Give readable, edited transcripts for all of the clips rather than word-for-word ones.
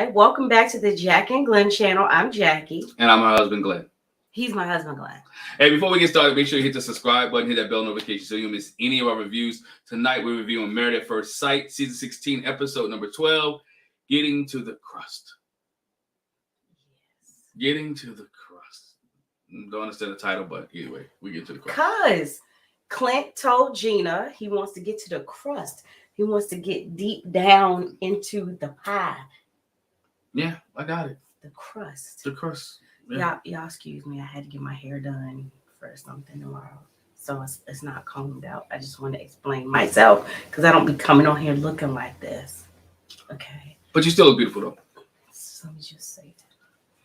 Hi, welcome back to the Jack and Glenn channel. I'm Jackie. And I'm her husband, Glenn. He's my husband, Glenn. Hey, before we get started, make sure you hit the subscribe button, hit that bell notification so you don't miss any of our reviews. Tonight, we're reviewing Married at First Sight, Season 16, Episode number 12, Getting to the Crust. Yes. Getting to the Crust. Don't understand the title, but either way, we get to the crust. Because Clint told Gina he wants to get to the crust. He wants to get deep down into the pie. Yeah, I got it. The crust. The crust. Yeah. Y'all excuse me. I had to get my hair done for something tomorrow. So it's not combed out. I just want to explain myself because I don't be coming on here looking like this. Okay. But you still look beautiful, though. So let me just say that.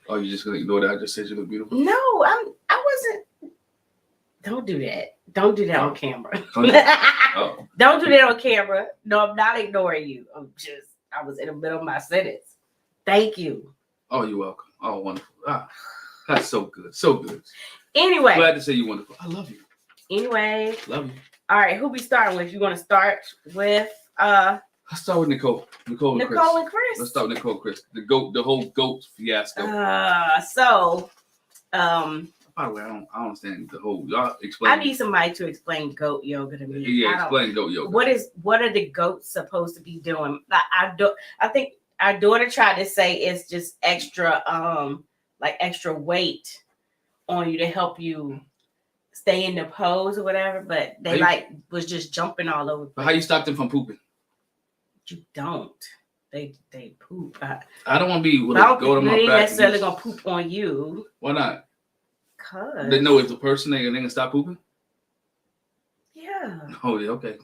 Oh, you just going to ignore that? I just said you look beautiful? No, I wasn't. Don't do that. Don't do that on camera. Oh. Don't do that on camera. No, I'm not ignoring you. I was in the middle of my sentence. Thank you. Oh, you're welcome. Oh, wonderful. Ah, that's so good. So good. Anyway. Glad to say you're wonderful. I love you. Anyway. Love you. All right, who we starting with? You want to start with Let's start with Nicole. Nicole and Chris. Let's start with Nicole and Chris. The whole goat fiasco. By the way, I don't understand the whole. Y'all explain. I need somebody to explain goat yoga to me. Yeah, explain goat yoga. What are the goats supposed to be doing? I think our daughter tried to say it's just extra extra weight on you to help you stay in the pose or whatever, but they was just jumping all over. But how you stop them from pooping? You don't. They poop. I don't want to be with a goat on my back. They ain't necessarily gonna poop on you. Why not? Cause they know if the person they can stop pooping. Yeah. Oh yeah. Okay.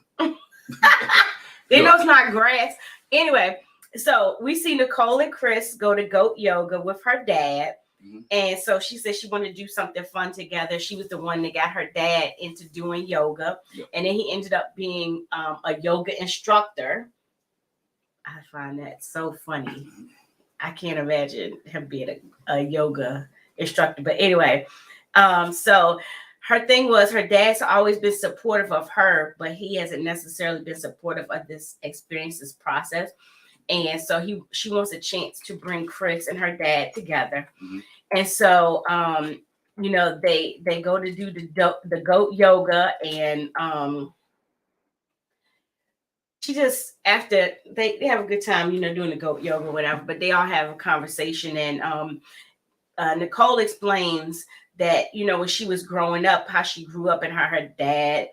They know it's not grass. Anyway, so we see Nicole and Chris go to goat yoga with her dad. Mm-hmm. And so she said she wanted to do something fun together. She was the one that got her dad into doing yoga. Yep. And then he ended up being a yoga instructor. I find that so funny. I can't imagine him being a yoga instructor. But anyway, so her thing was her dad's always been supportive of her, but he hasn't necessarily been supportive of this experience, this process. And so she wants a chance to bring Chris and her dad together. Mm-hmm. And so, they go to do the goat yoga, and she just, after they have a good time, doing the goat yoga or whatever, but they all have a conversation. And Nicole explains that, when she was growing up, how she grew up and how her dad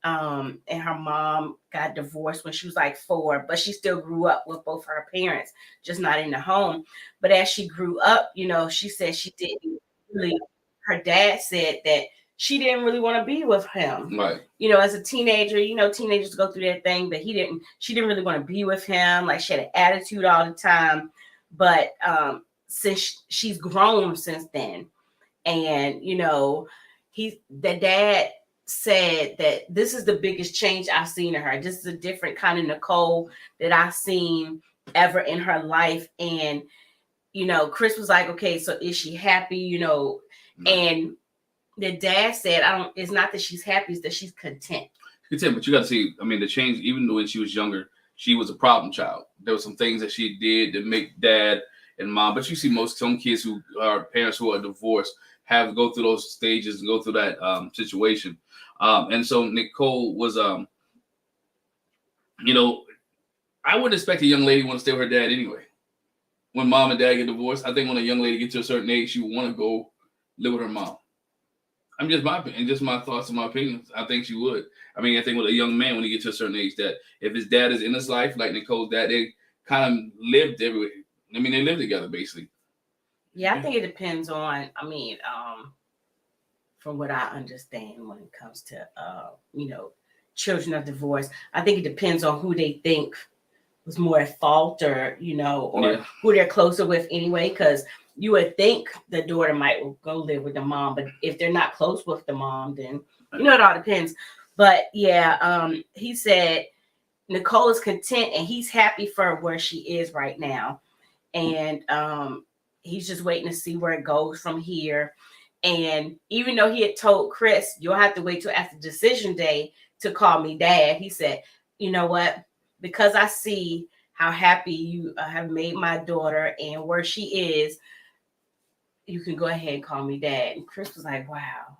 and her mom got divorced when she was like 4, but she still grew up with both her parents, just not in the home. But as she grew up, she said she didn't really, her dad said that she didn't really want to be with him. Right. As a teenager, teenagers go through that thing, but she didn't really want to be with him. Like, she had an attitude all the time. But since she's grown since then, and, the dad said that this is the biggest change I've seen in her. This is a different kind of Nicole that I've seen ever in her life. And, Chris was like, okay, so is she happy? And the dad said, it's not that she's happy, it's that she's content. Content, but you got to see, the change, even when she was younger, she was a problem child. There were some things that she did that make dad and mom, but you see some kids who are parents who are divorced have to go through those stages and go through that situation. And so Nicole was, I wouldn't expect a young lady want to stay with her dad anyway. When mom and dad get divorced, I think when a young lady gets to a certain age, she would want to go live with her mom. Just my opinion, just my thoughts and my opinions. I think she would. I think with a young man, when he gets to a certain age, that if his dad is in his life, like Nicole's dad, they kind of lived everywhere. They lived together basically. Yeah, I think it depends on, from what I understand when it comes to, children of divorce, I think it depends on who they think was more at fault or who they're closer with anyway, because you would think the daughter might go live with the mom, but if they're not close with the mom, then, it all depends. But yeah, he said Nicole is content and he's happy for where she is right now. And he's just waiting to see where it goes from here. And even though he had told Chris, you'll have to wait till after decision day to call me dad, he said, you know what? Because I see how happy you have made my daughter, and where she is, you can go ahead and call me dad. And Chris was like, wow.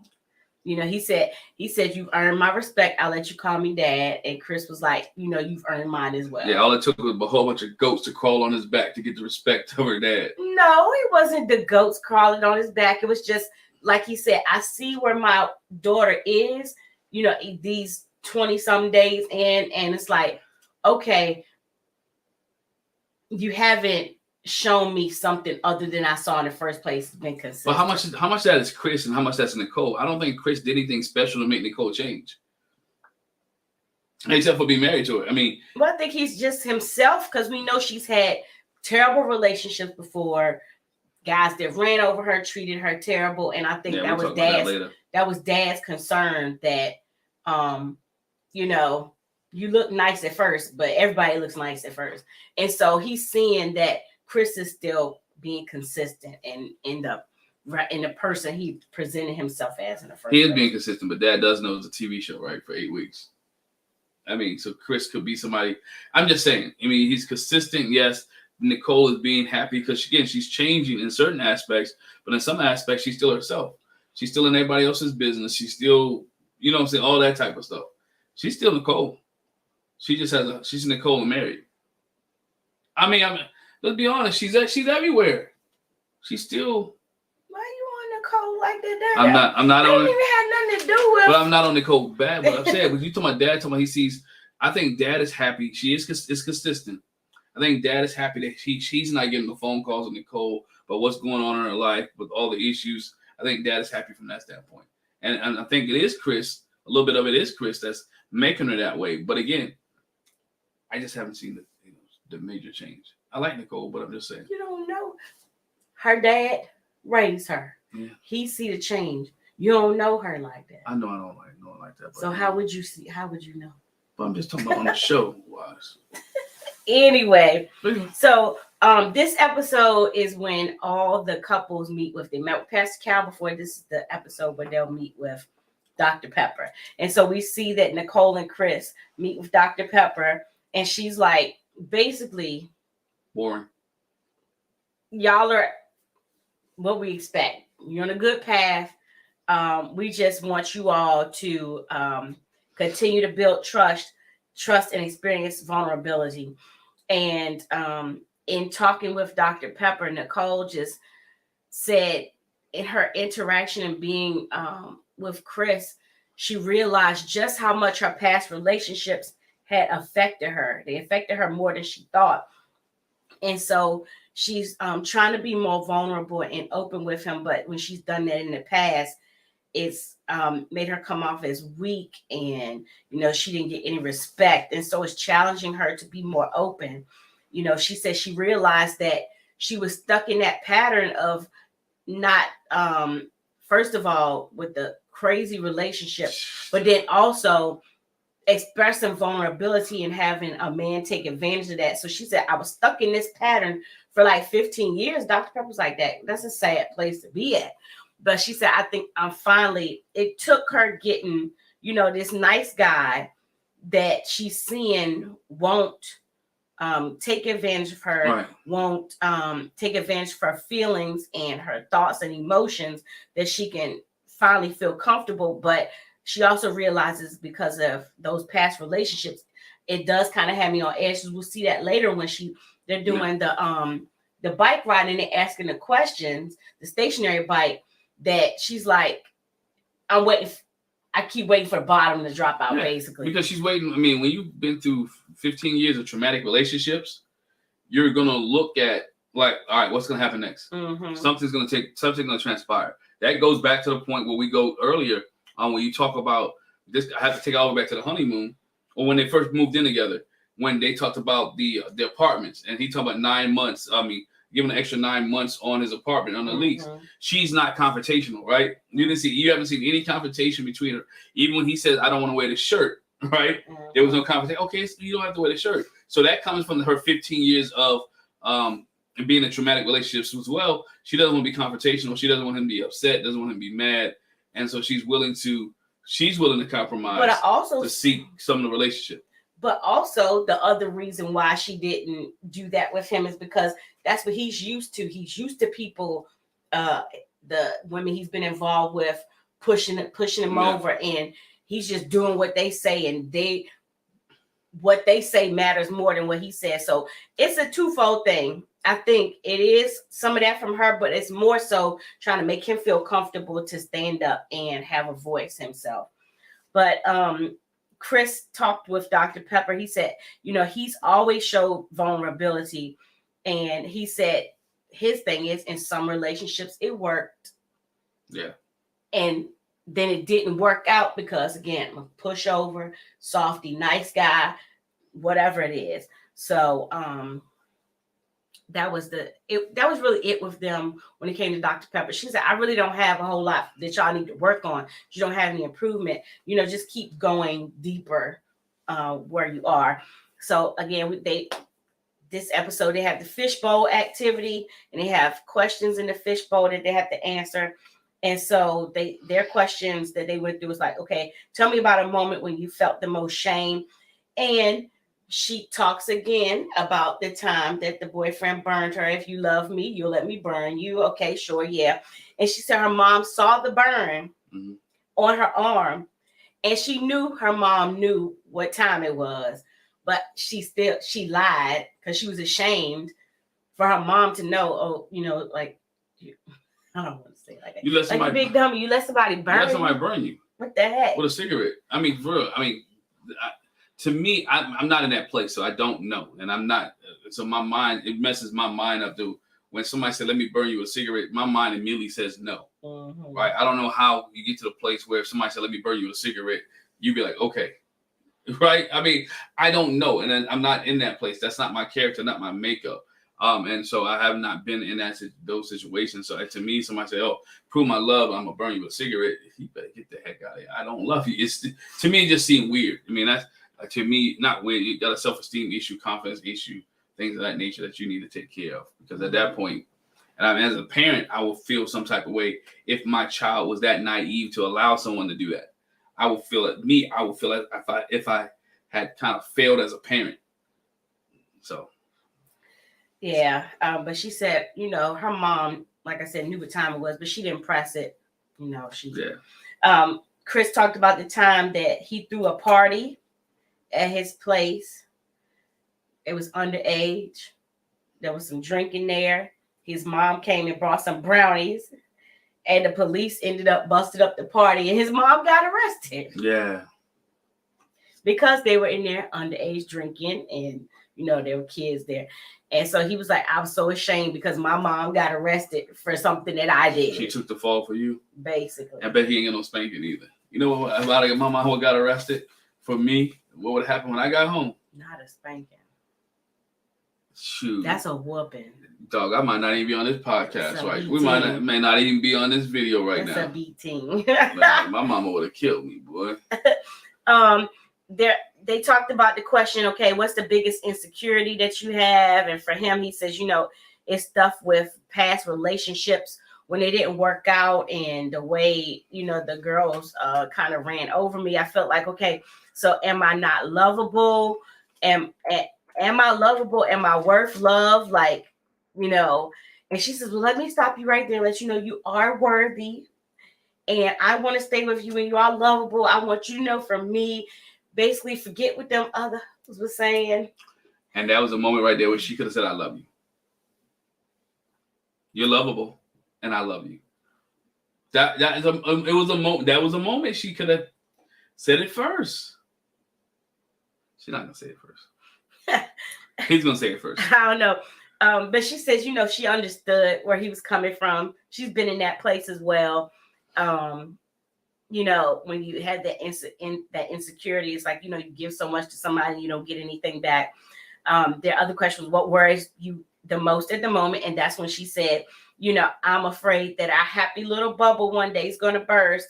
You know, he said, you've earned my respect. I'll let you call me dad. And Chris was like, you know, you've earned mine as well. Yeah, all it took was a whole bunch of goats to crawl on his back to get the respect of her dad. No, it wasn't the goats crawling on his back. It was just, like he said, I see where my daughter is, you know, these 20-some days in. And it's like, okay, you haven't shown me something other than I saw in the first place. Been consistent. But how much that is Chris and how much that's Nicole? I don't think Chris did anything special to make Nicole change, except for being married to her. I mean, well, I think he's just himself, because we know she's had terrible relationships before. Guys that ran over her, treated her terrible, and I think that was dad's concern that, you know, you look nice at first, but everybody looks nice at first, and so he's seeing that Chris is still being consistent and in the person he presented himself as in the first He is place. being consistent, but Dad does know it's a TV show, right? For 8 weeks. I mean, so Chris could be somebody. I'm just saying. I mean, he's consistent. Yes, Nicole is being happy because, again, she's changing in certain aspects, but in some aspects, she's still herself. She's still in everybody else's business. She's still, you know what I'm saying, all that type of stuff. She's still Nicole. She just she's Nicole and married. I mean, let's be honest. She's everywhere. She's still. Why you on Nicole like that? I'm not I on. didn't even have nothing to do with. But I'm not on Nicole bad. What I'm saying, when you talking about Dad, he sees. I think Dad is happy. She is consistent. I think Dad is happy that she's not getting the phone calls of Nicole, but what's going on in her life with all the issues. I think Dad is happy from that standpoint, and I think it is Chris. A little bit of it is Chris that's making her that way. But again, I just haven't seen the major change. I like Nicole, but I'm just saying. You don't know. Her dad raised her. Yeah. He see the change. You don't know her like that. I know I don't like that. So how would you see? How would you know? But I'm just talking about on the show wise. Anyway, so this episode is when all the couples meet with. They met with Pastor Cal before. This is the episode where they'll meet with Dr. Pepper. And so we see that Nicole and Chris meet with Dr. Pepper, and she's like, basically, boring. Y'all are what we expect. You're on a good path. We just want you all to continue to build trust and experience vulnerability. And in talking with Dr. Pepper, Nicole just said in her interaction and being with Chris, she realized just how much her past relationships had affected her. They affected her more than she thought. And so she's trying to be more vulnerable and open with him. But when she's done that in the past, it's made her come off as weak, and, you know, she didn't get any respect. And so it's challenging her to be more open. You know, she said she realized that she was stuck in that pattern of not, first of all, with the crazy relationship, but then also expressing vulnerability and having a man take advantage of that. So she said, I was stuck in this pattern for like 15 years. Dr. Pepper's like, that's a sad place to be at. But she said, I think finally, it took her getting, you know, this nice guy that she's seeing won't take advantage of her, right. Won't take advantage of her feelings and her thoughts and emotions, that she can finally feel comfortable. But she also realizes, because of those past relationships, it does kind of have me on edge. We'll see that later when they're doing the bike ride and they're asking the questions, the stationary bike, that she's like, I keep waiting for the bottom to drop out, basically. Because she's waiting. I mean, when you've been through 15 years of traumatic relationships, you're going to look at, like, all right, what's going to happen next? Mm-hmm. Something's going to transpire. That goes back to the point where we go earlier when you talk about this. I have to take it all the way back to the honeymoon, or when they first moved in together, when they talked about the apartments, and he talked about 9 months. I mean, giving an extra 9 months on his apartment on the lease. She's not confrontational, right? You haven't seen any confrontation between her. Even when he says, I don't want to wear the shirt, right? There was no confrontation. Okay, so you don't have to wear the shirt. So that comes from her 15 years of being in traumatic relationships as well. She doesn't want to be confrontational. She doesn't want him to be upset, doesn't want him to be mad. And so she's willing to compromise, but I also to seek some of the relationship. But also the other reason why she didn't do that with him is because that's what he's used to. He's used to people, the women he's been involved with pushing him over, and he's just doing what they say, and what they say matters more than what he says. So it's a twofold thing. I think it is some of that from her, but it's more so trying to make him feel comfortable to stand up and have a voice himself. But Chris talked with Dr. Pepper. He said, he's always showed vulnerability. And he said his thing is, in some relationships, it worked. Yeah. And then it didn't work out because, again, pushover, softy, nice guy, whatever it is. So that was really it with them when it came to Dr. Pepper. She said, I really don't have a whole lot that y'all need to work on. You don't have any improvement. Just keep going deeper where you are. So again, this episode, they have the fishbowl activity, and they have questions in the fishbowl that they have to answer. And so their questions that they went through was like, okay, tell me about a moment when you felt the most shame. And she talks again about the time that the boyfriend burned her. If you love me, you'll let me burn you. Okay, sure, yeah. And she said her mom saw the burn on her arm, and she knew her mom knew what time it was, but she lied because she was ashamed for her mom to know. Oh, I don't want to say it like that. You let somebody, like a big dummy. You let somebody burn you. What the heck? With a cigarette. I mean, for real. To me, I'm not in that place, so I don't know, and I'm not. So my mind, it messes my mind up. When somebody said, "Let me burn you a cigarette," my mind immediately says no. Mm-hmm. Right? I don't know how you get to the place where if somebody said, "Let me burn you a cigarette," you'd be like, "Okay." Right? I mean, I don't know, and I'm not in that place. That's not my character, not my makeup. And so I have not been in those situations. So to me, somebody say, "Oh, prove my love, I'm gonna burn you a cigarette." You better get the heck out of here. I don't love you. To me, it just seemed weird. I mean, that's to me not weird. You got a self-esteem issue, confidence issue, things of that nature that you need to take care of. Because at that point, and as a parent, I will feel some type of way if my child was that naive to allow someone to do that. I would feel it. I would feel it if I had kind of failed as a parent. So. Yeah, but she said, her mom, like I said, knew what time it was, but she didn't press it. Chris talked about the time that he threw a party at his place. It was underage. There was some drinking there. His mom came and brought some brownies, and the police ended up busted up the party, and his mom got arrested. Yeah. Because they were in there underage drinking, and there were kids there. And so he was like, I was so ashamed because my mom got arrested for something that I did. She took the fall for you? Basically. I bet he ain't get no spanking either. You know what? If my mom got arrested for me, what would happen when I got home? Not a spanking. Shoot. That's a whooping. Dog, I might not even be on this podcast, right? We may not even be on this video right now. That's a beating. Man, my mama would have killed me, boy. They talked about the question, okay, what's the biggest insecurity that you have? And for him, he says, it's stuff with past relationships when they didn't work out, and the way, the girls kind of ran over me. I felt like, okay, so am I not lovable? Am I lovable? Am I worth love? And she says, well, let me stop you right there and let you know you are worthy. And I want to stay with you, and you are lovable. I want you to know from me, basically forget what them others were saying. And that was a moment right there where she could have said, I love you. You're lovable, and I love you. That was a moment she could have said it first. She's not gonna say it first. He's gonna say it first. I don't know. But she says, she understood where he was coming from. She's been in that place as well. When you had that insecurity, it's like, you give so much to somebody and you don't get anything back. Their other question was, what worries you the most at the moment? And that's when she said, I'm afraid that our happy little bubble one day is going to burst.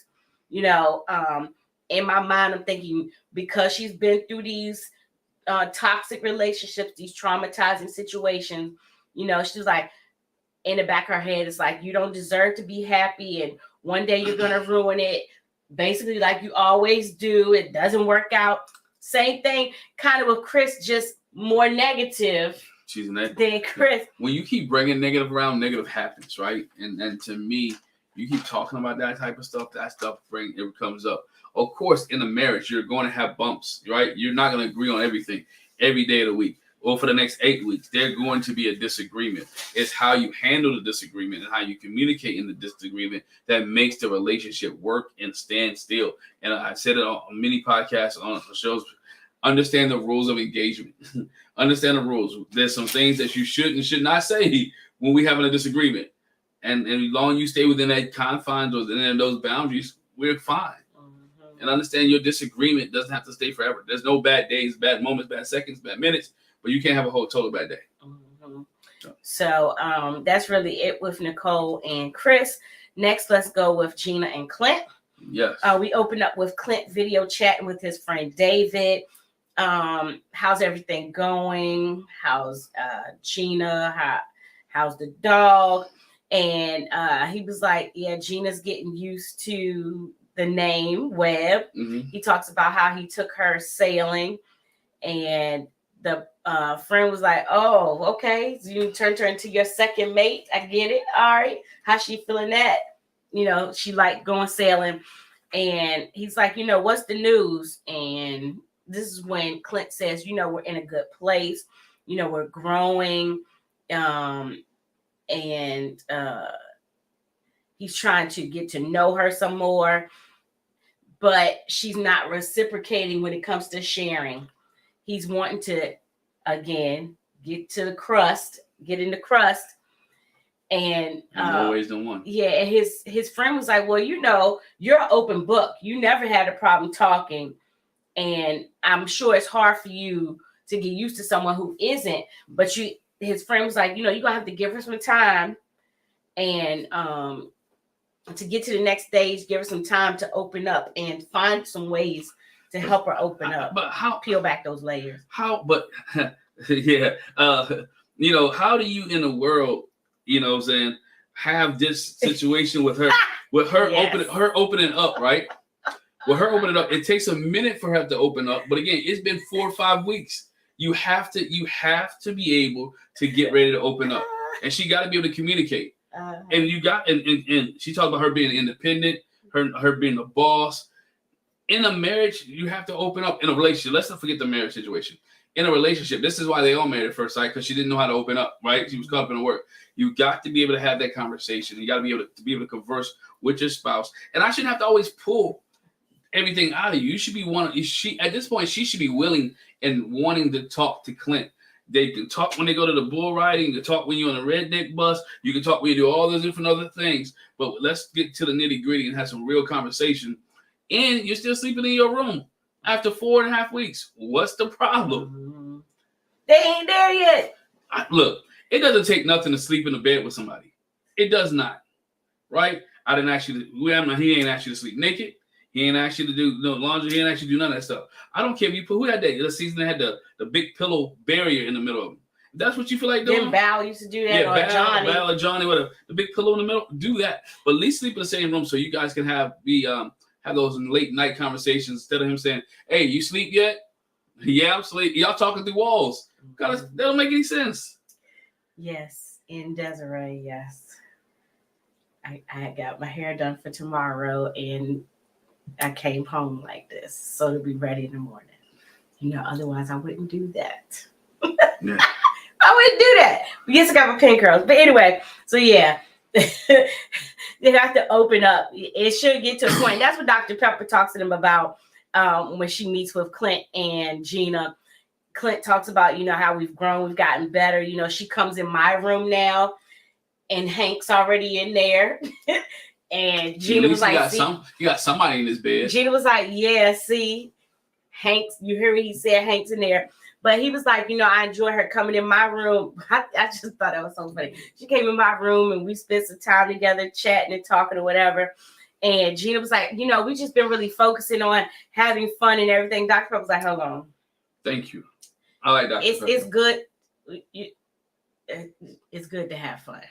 In my mind, I'm thinking, because she's been through these toxic relationships, these traumatizing situations, she's like, in the back of her head, it's like, you don't deserve to be happy, and one day you're going to ruin it, basically like you always do. It doesn't work out. Same thing, kind of with Chris, just more negative. She's negative than Chris. When you keep bringing negative around, negative happens, right? And to me, you keep talking about that type of stuff. That stuff it comes up. Of course, in a marriage, you're going to have bumps, right? You're not going to agree on everything every day of the week. Or for the next 8 weeks, there's going to be a disagreement. It's how you handle the disagreement and how you communicate in the disagreement that makes the relationship work and stand still. And I said it on many podcasts, on shows. Understand the rules of engagement. Understand the rules. There's some things that you should and should not say when we having a disagreement. And as long as you stay within that confines or within those boundaries, we're fine. And understand your disagreement doesn't have to stay forever. There's no bad days, bad moments, bad seconds, bad minutes. But you can't have a whole total bad day. So that's really it with Nicole and Chris. Next, let's go with Gina and Clint. Yes. We opened up with Clint video chatting with his friend David. How's everything going? How's Gina? How's the dog? And he was like, yeah, Gina's getting used to the name Webb. He talks about how he took her sailing, and the friend was like, oh, okay, so you turned her into your second mate. I get it. All right. How's she feeling that? You know, she liked going sailing. And he's like, you know, what's the news? And this is when Clint says, you know, we're in a good place. You know, we're growing. And he's trying to get to know her some more. But she's not reciprocating when it comes to sharing. He's wanting to, again, get to the crust, get in the crust. And more ways than one. Yeah, and his friend was like, well, you know, you're an open book. You never had a problem talking. And I'm sure it's hard for you to get used to someone who isn't. But his friend was like, you know, you're going to have to give her some time. And to get to the next stage, give her some time to open up and find some ways to help her open up. But how peel back those layers? Yeah. You know, how do you in the world, you know what I'm saying, have this situation with her yes. opening up, right? With her opening up, it takes a minute for her to open up. But again, it's been 4 or 5 weeks. You have to be able to get ready to open up. And she got to be able to communicate. And you got and she talked about her being independent, her being the boss. In a marriage, you have to open up. In a relationship, let's not forget the marriage situation. In a relationship, this is why they all married at first sight, because she didn't know how to open up, right? She was caught up in the work. You got to be able to have that conversation. You got to be able to converse with your spouse. And I shouldn't have to always pull everything out of you. You should be at this point, she should be willing and wanting to talk to Clint. They can talk when they go to the bull riding. You can talk when you're on a redneck bus. You can talk when you do all those different other things. But let's get to the nitty gritty and have some real conversation. And you're still sleeping in your room after 4.5 weeks. What's the problem? They ain't there yet. Look, it doesn't take nothing to sleep in the bed with somebody. It does not. Right? I didn't ask you to. He ain't asked you to sleep naked. He ain't asked you to do no laundry. He ain't asked you to do none of that stuff. I don't care if you put who had that. The season that had the big pillow barrier in the middle of them. If that's what you feel like doing. Then Val used to do that, or Johnny. Val or Johnny, whatever. The big pillow in the middle. Do that. But at least sleep in the same room so you guys can have those late night conversations instead of him saying, "Hey, you sleep yet?" Yeah, I'm sleep. Y'all talking through walls. That don't make any sense. Yes, in Desiree, yes. I got my hair done for tomorrow, and I came home like this, so to be ready in the morning. You know, otherwise I wouldn't do that. Yeah. I wouldn't do that. Yes, I got my pin curls. But anyway, so yeah. They have to open up. It should get to a point. That's what Dr. Pepper talks to them about when she meets with Clint and Gina. Clint talks about, you know, how we've grown, we've gotten better. You know, she comes in my room now, and Hank's already in there. And Gina was like, you got somebody in this bed. Gina was like, yeah, see, Hank's, you hear me? He said Hank's in there. But he was like, you know, I enjoy her coming in my room. I just thought that was so funny. She came in my room and we spent some time together chatting and talking or whatever. And Gina was like, you know, we just been really focusing on having fun and everything. Dr. Pepper was like, hold on. Thank you. I like Dr. Pepper. It's good. It's good to have fun.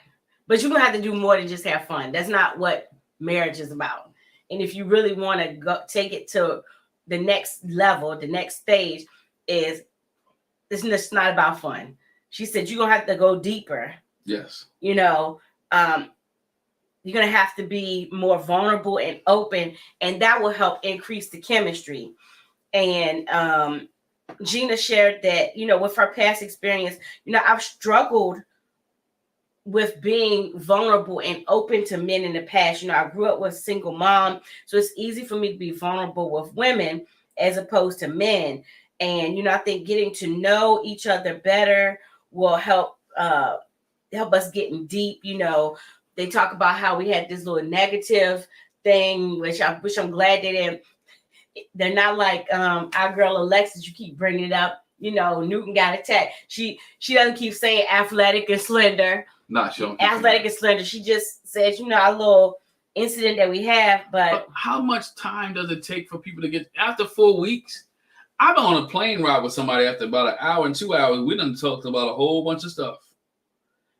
But you're going to have to do more than just have fun. That's not what marriage is about. And if you really want to go take it to the next level, the next stage is it's just not about fun. She said, you're going to have to go deeper. Yes. You know, you're going to have to be more vulnerable and open, and that will help increase the chemistry. And Gina shared that, you know, with her past experience, you know, I've struggled with being vulnerable and open to men in the past. You know, I grew up with a single mom, so it's easy for me to be vulnerable with women as opposed to men. And, you know, I think getting to know each other better will help us getting deep. You know, they talk about how we had this little negative thing, which I'm glad they're not like our girl Alexis. You keep bringing it up. You know, Newton got attacked. She doesn't keep saying athletic and slender. Not sure. Athletic and slender. She just says, you know, our little incident that we have. But how much time does it take for people to get after 4 weeks? I've been on a plane ride with somebody after about an hour and 2 hours. We done talked about a whole bunch of stuff.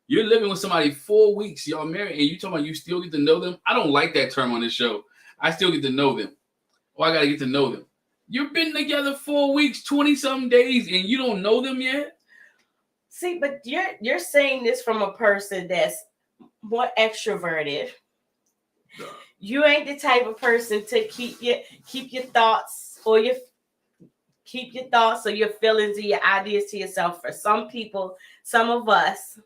You're living with somebody 4 weeks, y'all married, and you talking about you still get to know them. I don't like that term on this show. I still get to know them. I got to get to know them. You've been together 4 weeks, 20-something days, and you don't know them yet? See, but you're saying this from a person that's more extroverted. Duh. You ain't the type of person to keep your thoughts or your feelings or your ideas to yourself. For some people, some of us,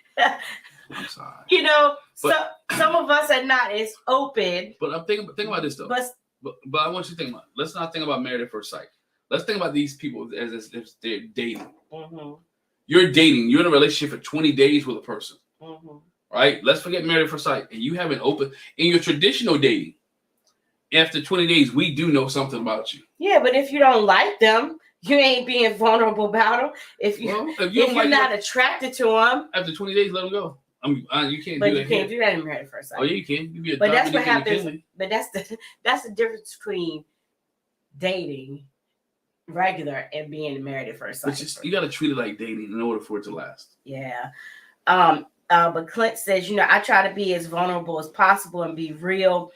I'm sorry. You know, some of us are not as open. But I'm think about this though. But I want you to think about it. Let's not think about married at first sight. Let's think about these people as if they're dating. Mm-hmm. You're dating. You're in a relationship for 20 days with a person. Mm-hmm. Right? Let's forget married at first sight. And you haven't opened in your traditional dating. After 20 days, we do know something about you. Yeah, but if you don't like them, you ain't being vulnerable about them. If you're not attracted to them, after 20 days, let them go. You can't but do that. you can't do that in married at first sight. Oh yeah, you can. You be a but that's what happens. But that's the difference between dating regular and being married at first sight. You got to treat it like dating in order for it to last. Yeah. But Clint says, you know, I try to be as vulnerable as possible and be real.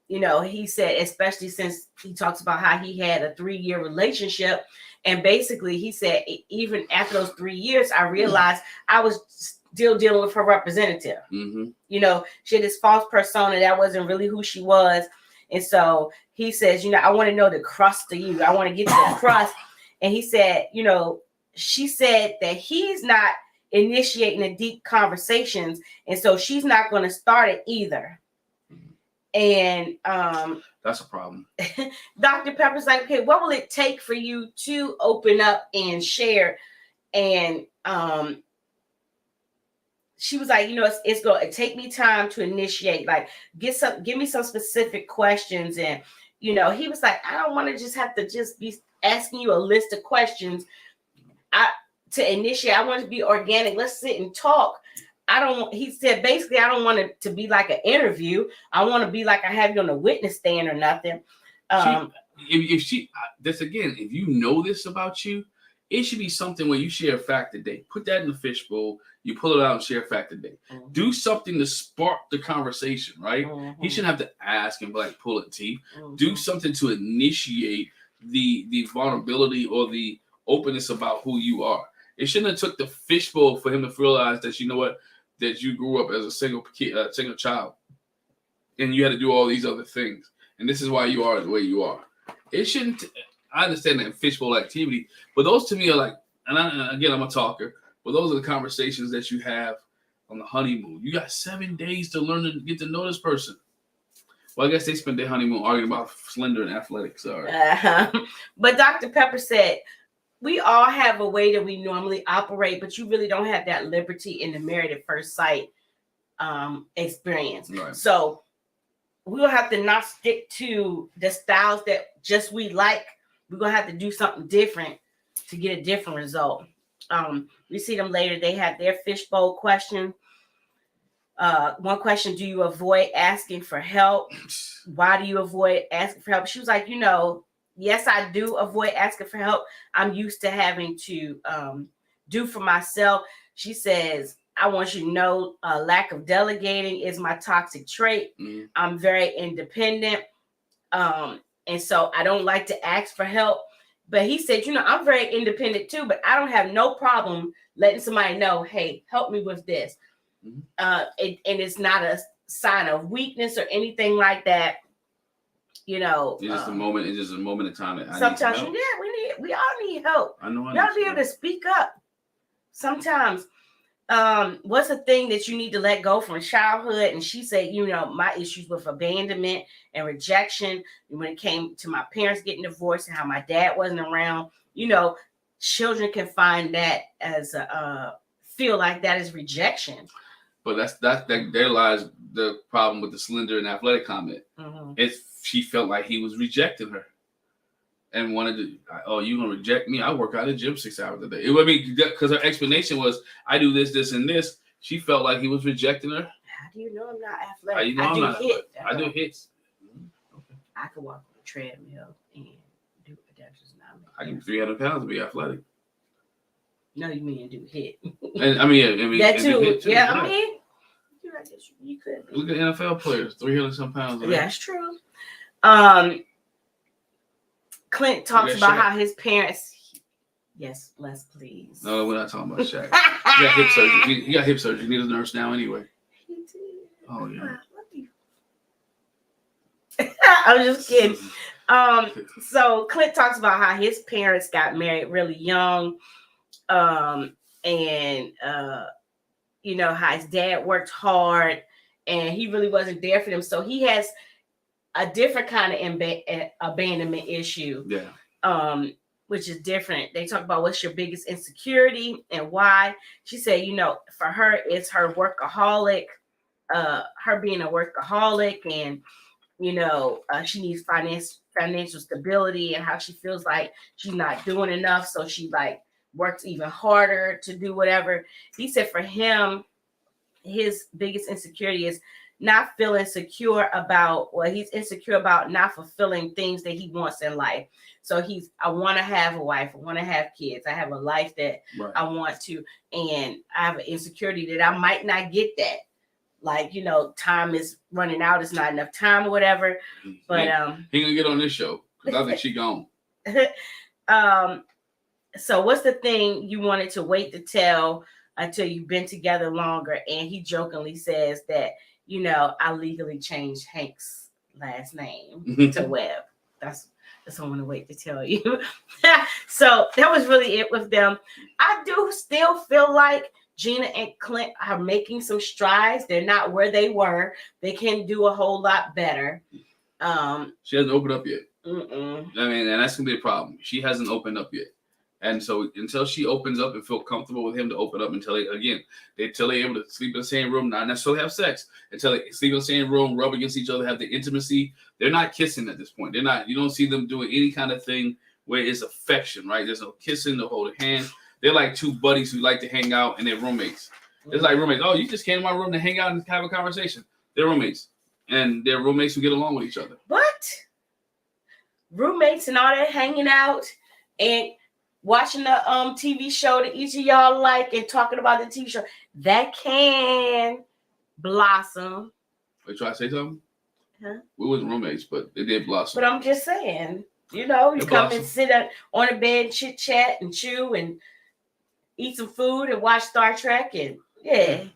You know, he said, especially since he talks about how he had a 3-year relationship. And basically, he said, even after those 3 years, I realized I was still dealing with her representative. Mm-hmm. You know, she had this false persona that wasn't really who she was. And so he says, you know, I want to know the crust of you. I want to get to the crust. And he said, you know, she said that he's not initiating the deep conversations. And so she's not going to start it either. And that's a problem. Dr. Pepper's like, okay, what will it take for you to open up and share? And she was like, you know, it's going to take me time to initiate, like give me some specific questions. And, you know, he was like, I don't want to just have to just be asking you a list of questions to initiate. I want to be organic. Let's sit and talk. He said, basically, I don't want it to be like an interview. I want to be like I have you on a witness stand or nothing. If you know this about you, it should be something where you share a fact a day. Put that in the fishbowl. You pull it out and share a fact a day. Mm-hmm. Do something to spark the conversation, right? Mm-hmm. He shouldn't have to ask and like pull it teeth. Mm-hmm. Do something to initiate the vulnerability or the openness about who you are. It shouldn't have took the fishbowl for him to realize that, you know what, that you grew up as a single child and you had to do all these other things. And this is why you are the way you are. It shouldn't. I understand that fishbowl activity, but those to me are like, again, I'm a talker, but those are the conversations that you have on the honeymoon. You got 7 days to learn to get to know this person. Well, I guess they spent their honeymoon arguing about slender and athletic. Sorry. But Dr. Pepper said, we all have a way that we normally operate, but you really don't have that liberty in the married at first sight experience. Right. So we'll have to not stick to the styles that just we like. We're going to have to do something different to get a different result. We see them later. They have their fishbowl question. One question, do you avoid asking for help? Why do you avoid asking for help? She was like, you know, yes, I do avoid asking for help. I'm used to having to do for myself. She says, I want you to know lack of delegating is my toxic trait. Mm-hmm. I'm very independent. And so I don't like to ask for help. But he said, I'm very independent too, but I don't have no problem letting somebody know, hey, help me with this. Mm-hmm. And it's not a sign of weakness or anything like that. It's just a moment. It's just a moment in time. Sometimes, we all need help. I know. You gotta be able to speak up. Sometimes, what's the thing that you need to let go from childhood? And she said, my issues with abandonment and rejection when it came to my parents getting divorced and how my dad wasn't around. Children can find that as feel like that is rejection. But there lies the problem with the slender and athletic comment. Mm-hmm. She felt like he was rejecting her and wanted to, you gonna reject me? I work out at the gym 6 hours a day. Because her explanation was, I do this, this, and this. She felt like he was rejecting her. How do you know I'm not athletic? How you know I'm not athletic? I do hits. Okay. I can walk on a treadmill and do it. That's just not me. I can 300 pounds to be athletic. No, you mean do hit. And I mean that too. Yeah, I mean, you could. Look at NFL players, 300 some pounds. Yeah, that's true. Clint talks about how his parents. Yes, Les, please. No, we're not talking about Shaq. He got hip surgery. He got hip surgery. He needs a nurse now anyway. He did. Oh yeah. I'm just kidding. So Clint talks about how his parents got married really young. And how his dad worked hard and he really wasn't there for them. So he has a different kind of abandonment issue. Yeah. Which is different. They talk about what's your biggest insecurity and why. She said, for her, it's her workaholic, her being a workaholic, and she needs financial stability and how she feels like she's not doing enough. So she works even harder to do whatever. He said for him, his biggest insecurity is not feeling secure about, he's insecure about not fulfilling things that he wants in life. So I want to have a wife, I want to have kids, I have a life that I want to, and I have an insecurity that I might not get that. Time is running out, it's not enough time or whatever. But he gonna get on this show because I think she gone. So what's the thing you wanted to wait to tell until you've been together longer? And he jokingly says that, I legally changed Hank's last name to Webb. That's what I want to wait to tell you. So that was really it with them. I do still feel like Gina and Clint are making some strides. They're not where they were. They can do a whole lot better. She hasn't opened up yet. Mm-mm. I mean, and that's gonna be a problem. She hasn't opened up yet. And so until she opens up and feel comfortable with him to open up, until they're able to sleep in the same room, not necessarily have sex, until they sleep in the same room, rub against each other, have the intimacy. They're not kissing at this point. You don't see them doing any kind of thing where it's affection, right? There's no kissing, no holding hands. They're like two buddies who like to hang out and they're roommates. It's like roommates. Oh, you just came to my room to hang out and have a conversation. They're roommates. And they're roommates who get along with each other. What? Roommates and all that hanging out and watching the TV show that each of y'all like and talking about the TV show, that can blossom. Are you trying to say something? Huh? We wasn't roommates, but they did blossom. But I'm just saying, you come and sit on a bed, chit chat and chew and eat some food and watch Star Trek and it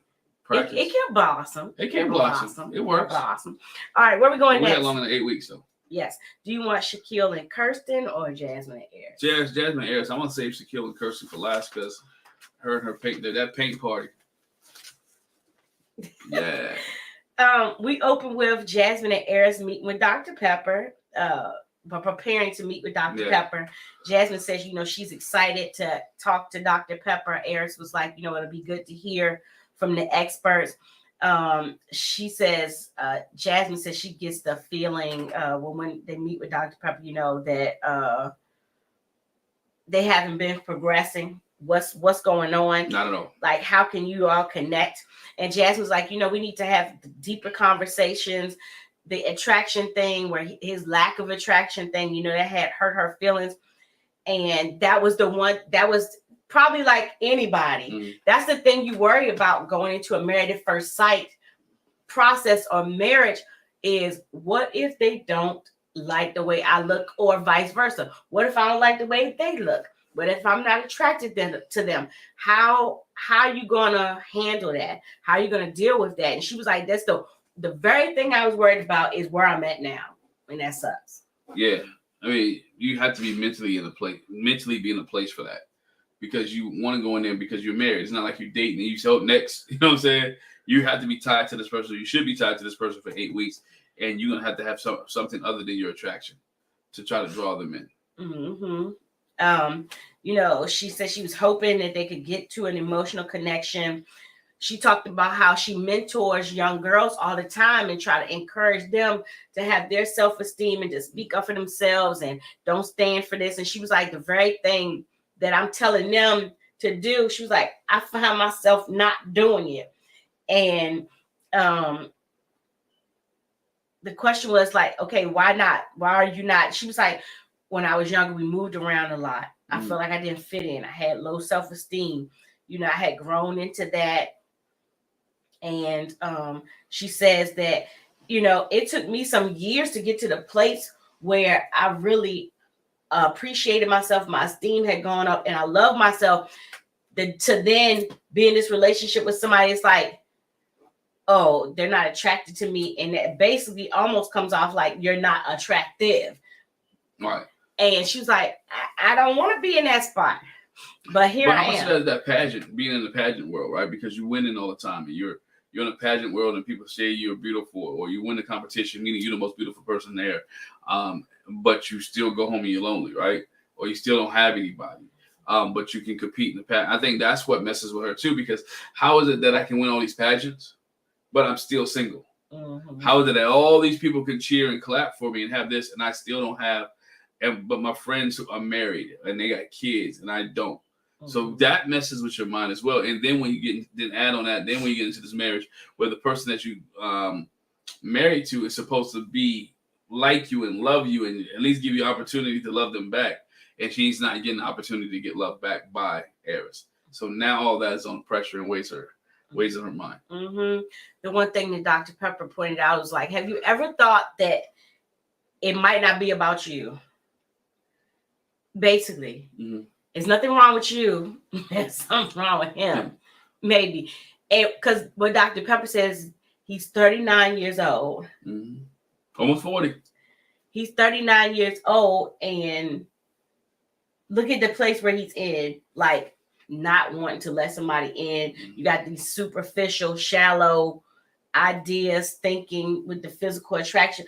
can blossom. It can blossom. It works. Blossom. All right, where are we going next? We had longer than 8 weeks though. Yes. Do you want Shaquille and Kirsten or Jasmine and Airris? Jasmine and Airris. I want to save Shaquille and Kirsten for last because her paint, that paint party. Yeah. We open with Jasmine and Airris meeting with Dr. Pepper. But preparing to meet with Dr. Pepper. Jasmine says, she's excited to talk to Dr. Pepper. Airris was like, it'll be good to hear from the experts. She says, Jasmine says she gets the feeling when they meet with Dr. Pepper, that they haven't been progressing. What's going on? Not at all. Like, how can you all connect? And Jasmine's like, we need to have deeper conversations. The attraction thing, where his lack of attraction thing, that had hurt her feelings. And that was the one that was probably like anybody. Mm-hmm. That's the thing you worry about going into a married at first sight process or marriage is, what if they don't like the way I look, or vice versa? What if I don't like the way they look? What if I'm not attracted to them? How are you gonna handle that? How are you gonna deal with that? And she was like, that's the very thing I was worried about is where I'm at now. And that sucks. Yeah. I mean, you have to be mentally be in a place for that. Because you want to go in there because you're married. It's not like you're dating and you say, oh, next, you know what I'm saying? You have to be tied to this person. You should be tied to this person for 8 weeks. And you're going to have something other than your attraction to try to draw them in. Mm-hmm. She said she was hoping that they could get to an emotional connection. She talked about how she mentors young girls all the time and try to encourage them to have their self-esteem and to speak up for themselves and don't stand for this. And she was like, the very thing that I'm telling them to do, she was like, I found myself not doing it. And the question was like, okay, why not? Why are you not? She was like, when I was younger, we moved around a lot. I felt like I didn't fit in. I had low self-esteem. I had grown into that. And she says that, it took me some years to get to the place where I really appreciated myself. My esteem had gone up and I love myself. To then be in this relationship with somebody, it's like, oh, they're not attracted to me. And that basically almost comes off like you're not attractive. Right. And she was like, I don't want to be in that spot. But here I am. But that pageant, being in the pageant world, right? Because you're winning all the time. And you're in a pageant world and people say you're beautiful, or you win the competition, meaning you're the most beautiful person there. But you still go home and you're lonely, right? Or you still don't have anybody. But you can compete in the pageant. I think that's what messes with her too, because how is it that I can win all these pageants, but I'm still single? Mm-hmm. How is it that all these people can cheer and clap for me and have this, and I still don't have, but my friends who are married and they got kids and I don't? So that messes with your mind as well. And then when you add on that, then when you get into this marriage where the person that you married to is supposed to be like you and love you and at least give you opportunity to love them back, and she's not getting the opportunity to get love back by Airris. So now all that is on pressure and weighs in her mind. Mm-hmm. The one thing that Dr. Pepper pointed out was like, have you ever thought that it might not be about you? Basically. Mm-hmm. There's nothing wrong with you. There's something wrong with him. Maybe. And because what Dr. Pepper says, he's 39 years old. Mm-hmm. Almost 40. He's 39 years old, and look at the place where he's in, like not wanting to let somebody in. You got these superficial, shallow ideas, thinking with the physical attraction.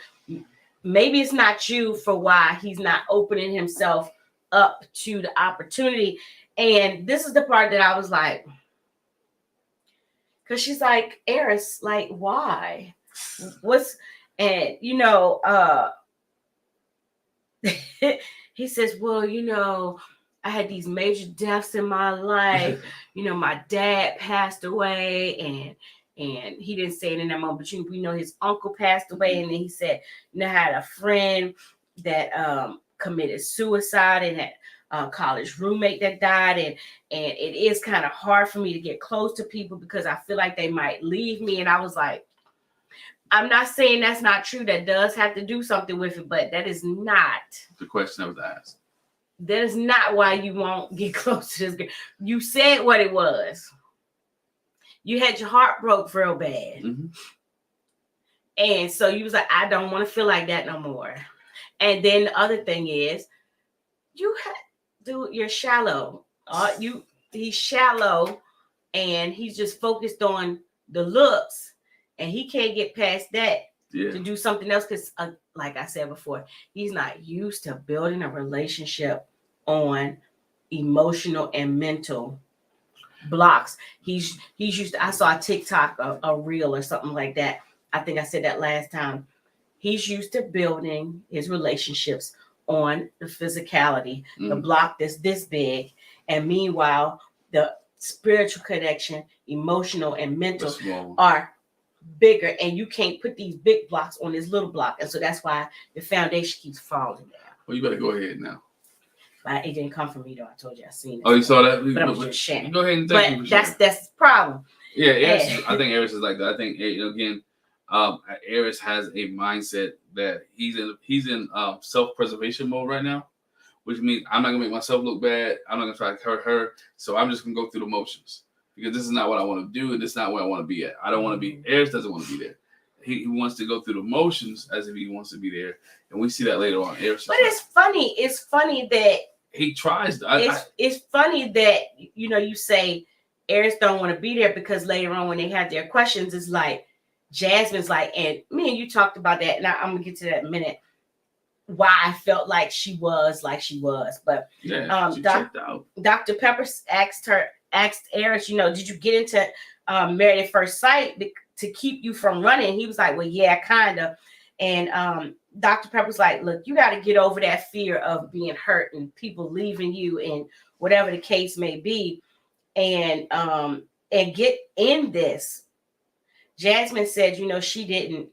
Maybe it's not you for why he's not opening himself up to the opportunity. And this is the part that I was like, because she's like, Airris, like, why? And he says, well, I had these major deaths in my life. My dad passed away, and he didn't say it in that moment, but we know his uncle passed away. And then he said, I had a friend that committed suicide, and had a college roommate that died, and it is kind of hard for me to get close to people because I feel like they might leave me. And I was like, I'm not saying that's not true. That does have to do something with it, but that is not the question I was asked. That is not why you won't get close to this girl. You said what it was. You had your heart broke real bad. Mm-hmm. And so you was like, I don't want to feel like that no more. And then the other thing is, you're shallow. He's shallow, and he's just focused on the looks, and he can't get past that to do something else. Because, like I said before, he's not used to building a relationship on emotional and mental blocks. He's used to, I saw a TikTok, a reel or something like that. I think I said that last time. He's used to building his relationships on the physicality, the block that's this big. And meanwhile, the spiritual connection, emotional and mental are bigger. And you can't put these big blocks on this little block. And so that's why the foundation keeps falling down. Well, you better go ahead now. But it didn't come from me, though. I told you I seen it. Oh, you saw that? But I'm just sharing. Go ahead and thank you for that's the problem. Yeah, I think Airris is like that. I think, again, Airris has a mindset that he's in self-preservation mode right now, which means I'm not gonna make myself look bad. I'm not gonna try to hurt her, so I'm just gonna go through the motions because this is not what I want to do, and this is not where I want to be at. I don't want to be. Airris doesn't want to be there. He wants to go through the motions as if he wants to be there, and we see that later on. Airris, but it's funny. It's funny that he tries. It's funny that you say Airris don't want to be there because later on when they have their questions, it's like Jasmine's like, and me and you talked about that. Now I'm gonna get to that in a minute. Why I felt like she was, but Dr. Pepper asked Airris, did you get into Married at First Sight to keep you from running? He was like, well, yeah, kind of. And Dr. Pepper's like, look, you got to get over that fear of being hurt and people leaving you and whatever the case may be, and get in this. Jasmine said, she didn't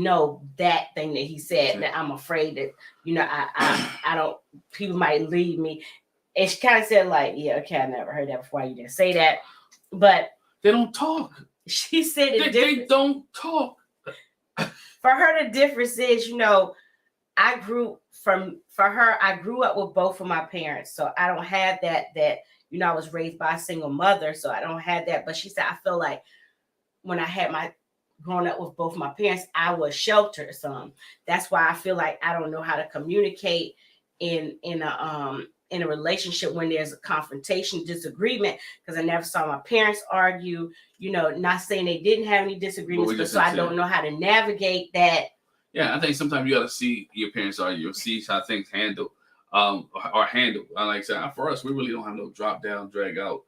know that thing that he said, that I'm afraid that, I don't, people might leave me. And she kind of said like, yeah, okay, I never heard that before. You didn't say that. But they don't talk. She said they don't talk. For her, the difference is, I grew up with both of my parents. So I don't have that, I was raised by a single mother. So I don't have that. But she said, I feel like when I had growing up with both my parents, I was sheltered some. That's why I feel like I don't know how to communicate in a relationship when there's a confrontation, disagreement, because I never saw my parents argue, not saying they didn't have any disagreements, but so I don't know how to navigate that. Yeah, I think sometimes you got to see your parents argue, see how things are handled. Like I said, for us, we really don't have no drop down, drag out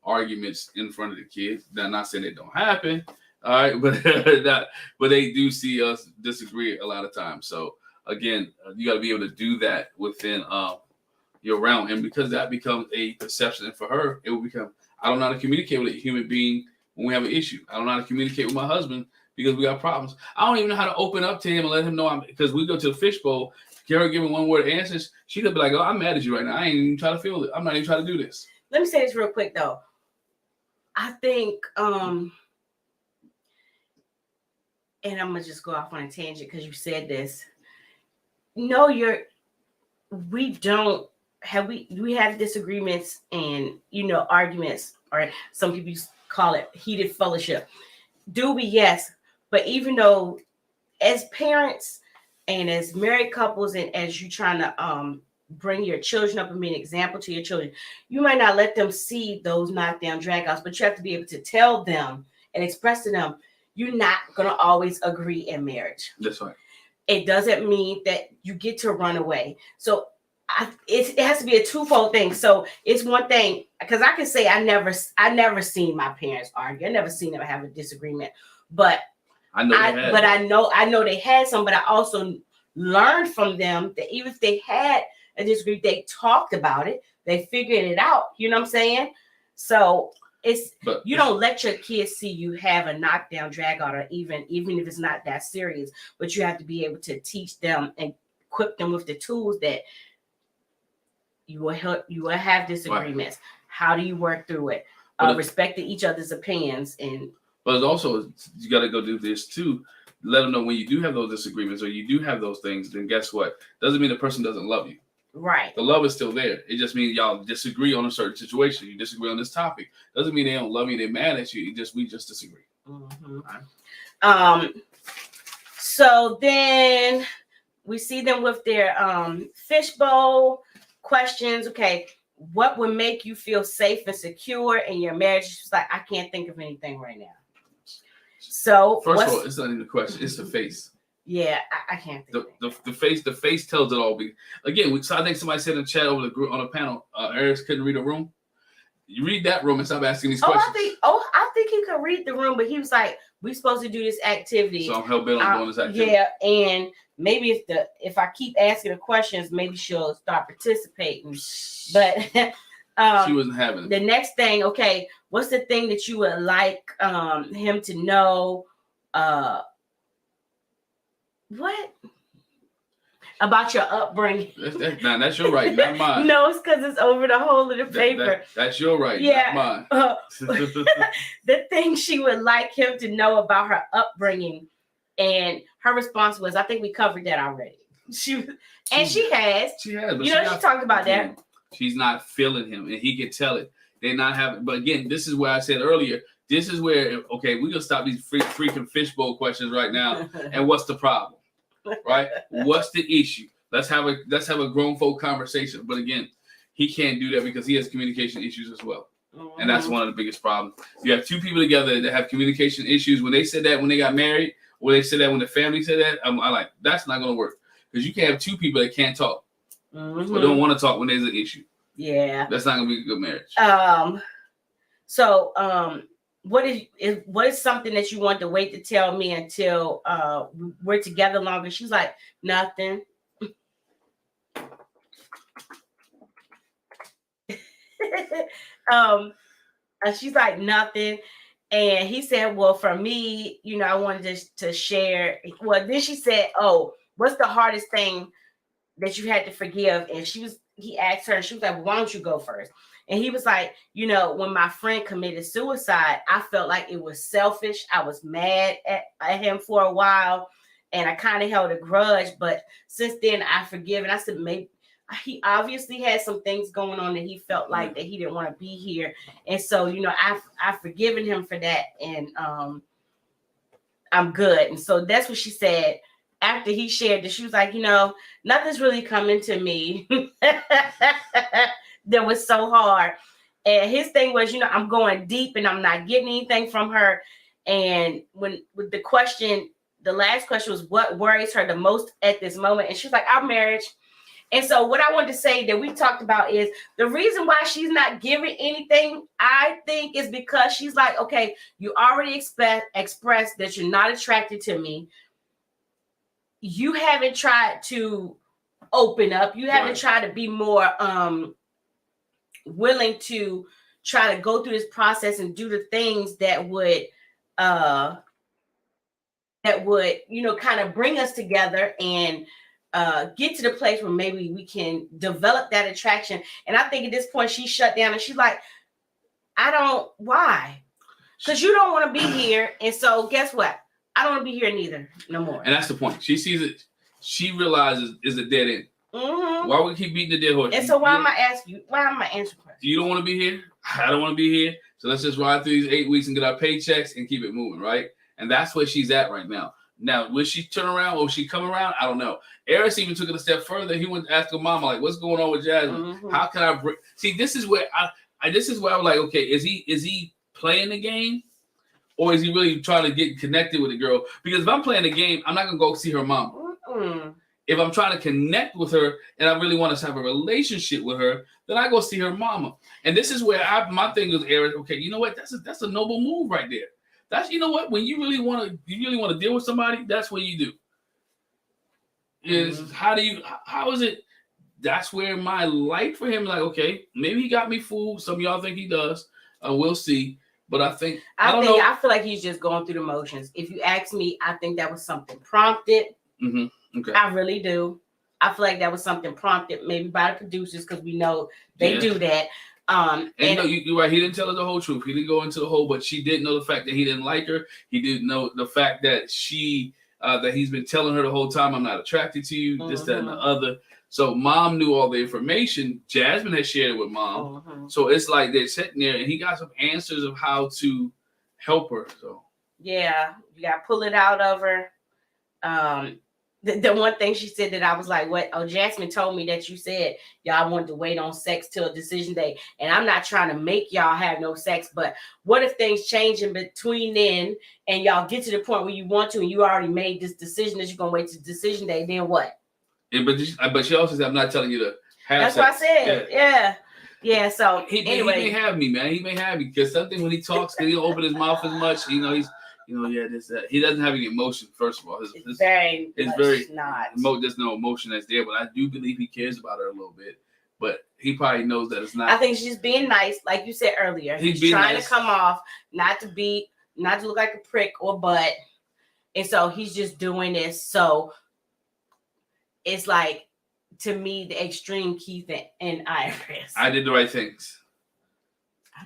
arguments in front of the kids. I'm not saying it don't happen. All right, but they do see us disagree a lot of times. So again, you got to be able to do that within your realm, and because that becomes a perception, and for her, it will become, I don't know how to communicate with a human being when we have an issue. I don't know how to communicate with my husband because we got problems. I don't even know how to open up to him and let him know because we go to the fishbowl. Kara giving one word answers, she could be like, "Oh, I'm mad at you right now. I ain't even trying to feel it. I'm not even trying to do this." Let me say this real quick though. I think and I'm gonna just go off on a tangent because you said this. No, we have disagreements and arguments, or some people call it heated fellowship. Do we? Yes. But even though as parents and as married couples and as you trying to bring your children up and be an example to your children, you might not let them see those knockdown dragouts, but you have to be able to tell them and express to them, you're not going to always agree in marriage. That's right. It doesn't mean that you get to run away. So it has to be a twofold thing. So it's one thing, because I can say I never seen my parents argue. I never seen them have a disagreement. But I know they had some, but I also learned from them that even if they had a disagreement, they talked about it. They figured it out. You know what I'm saying? So you don't let your kids see you have a knockdown, drag out, or even if it's not that serious, but you have to be able to teach them and equip them with the tools that you will have disagreements. Right. How do you work through it? Respecting each other's opinions. But it's also, you got to go do this too. Let them know when you do have those disagreements or you do have those things, then guess what? Doesn't mean the person doesn't love you. Right. The love is still there. It just means y'all disagree on a certain situation. You disagree on this topic. Doesn't mean they don't love you. They're mad at you. We just disagree. Mm-hmm. Right. So then we see them with their fishbowl questions. Okay, what would make you feel safe and secure in your marriage? She's like, I can't think of anything right now. So first of all, it's not even a question. It's the face. Yeah, I can't think the face. The face tells it all. Again, so I think somebody said in the chat over the group on the panel, Airris couldn't read a room. You read that room and stop asking these questions. I think he could read the room, but he was like, "We're supposed to do this activity." So I'm hell bent on doing this activity. Yeah, and maybe if I keep asking the questions, maybe she'll start participating. But she wasn't having it. The next thing, okay, what's the thing that you would like him to know? What? about your upbringing. That's your right, not mine. No, it's because it's over the whole of the paper. That's your right, yeah. not mine. The thing she would like him to know about her upbringing. And her response was, I think we covered that already. She has. She has. But she talked about that. She's not feeling him, and he can tell it. They're not having. But again, this is where I said earlier. This is where we're gonna stop these freaking fishbowl questions right now. And what's the problem? Right? What's the issue? Let's have a grown folk conversation. But again, he can't do that because he has communication issues as well. Mm-hmm. And that's one of the biggest problems. You have two people together that have communication issues. When they said that when they got married, or they said that when the family said that, I'm like, that's not gonna work. Because you can't have two people that can't talk. Mm-hmm. Or don't want to talk when there's an issue. Yeah. That's not gonna be a good marriage. What is something that you want to wait to tell me until we're together longer? She's like, nothing. She's like, nothing. And he said, well, for me, I wanted to share. Well, then she said, oh, what's the hardest thing that you had to forgive? And he asked her, and she was like, well, why don't you go first? And he was like, when my friend committed suicide, I felt like it was selfish. I was mad at him for a while, and I kind of held a grudge. But since then, I forgive. And I said, maybe he obviously had some things going on that he felt like that he didn't want to be here. And so, I've forgiven him for that, and I'm good. And so that's what she said. After he shared this, she was like, nothing's really coming to me. That was so hard. And his thing was, I'm going deep and I'm not getting anything from her. And with the last question was, what worries her the most at this moment? And she's like, our marriage. And so what I wanted to say that we talked about is the reason why she's not giving anything, I think, is because she's like, okay, you already expressed that you're not attracted to me. You haven't tried to open up. You haven't tried to be more willing to try to go through this process and do the things that would kind of bring us together and get to the place where maybe we can develop that attraction. And I think at this point she shut down and she's like, why? Because you don't want to be here. And so guess what? I don't want to be here neither no more. And that's the point. She sees it. She realizes it's a dead end. Mm-hmm. Why would we keep beating the dead horse? And so why am I answering questions? You don't want to be here? I don't want to be here. So let's just ride through these 8 weeks and get our paychecks and keep it moving, right? And that's where she's at right now. Now, will she turn around or will she come around? I don't know. Airris even took it a step further. He went to ask her mama, like, what's going on with Jasmine? Mm-hmm. How can I see? This is where I was like, okay, is he playing the game? Or is he really trying to get connected with the girl? Because if I'm playing the game, I'm not going to go see her mama. Mm-hmm. If I'm trying to connect with her and I really want to have a relationship with her, then I go see her mama. And this is where my thing is, Airris, okay, you know what? That's a noble move right there. That's, you know what? When you really want to deal with somebody, that's what you do. Is how is it? That's where my light for him, like, okay, maybe he got me fooled. Some of y'all think he does. We'll see. But I feel like he's just going through the motions. If you ask me, I think that was something prompted. Mm-hmm. Okay. I really do. I feel like that was something prompted maybe by the producers because we know they do that. And you're right. He didn't tell her the whole truth. He didn't go into the whole, but she did know the fact that he didn't like her. He didn't know the fact that that he's been telling her the whole time, I'm not attracted to you, this, that, and the other. So mom knew all the information. Jasmine had shared it with mom. Mm-hmm. So it's like they're sitting there and he got some answers of how to help her. So yeah, you got to pull it out of her. The one thing she said that I was like, what? Oh, Jasmine told me that you said y'all wanted to wait on sex till decision day. And I'm not trying to make y'all have no sex, but what if things change in between then and y'all get to the point where you want to and you already made this decision that you're going to wait to decision day, then what? Yeah, but she also said, I'm not telling you to have That's sex. What I said. Yeah. So he may have me, man. He may have me because something when he talks, he don't open his mouth as much. He's this, that. He doesn't have any emotion, first of all. It's very not. There's no emotion that's there, but I do believe he cares about her a little bit. But he probably knows that it's not. I think she's just being nice, like you said earlier. He's trying to come off, not to look like a prick or butt. And so he's just doing this. So it's like, to me, the extreme Keith and Iris. I did the right things. I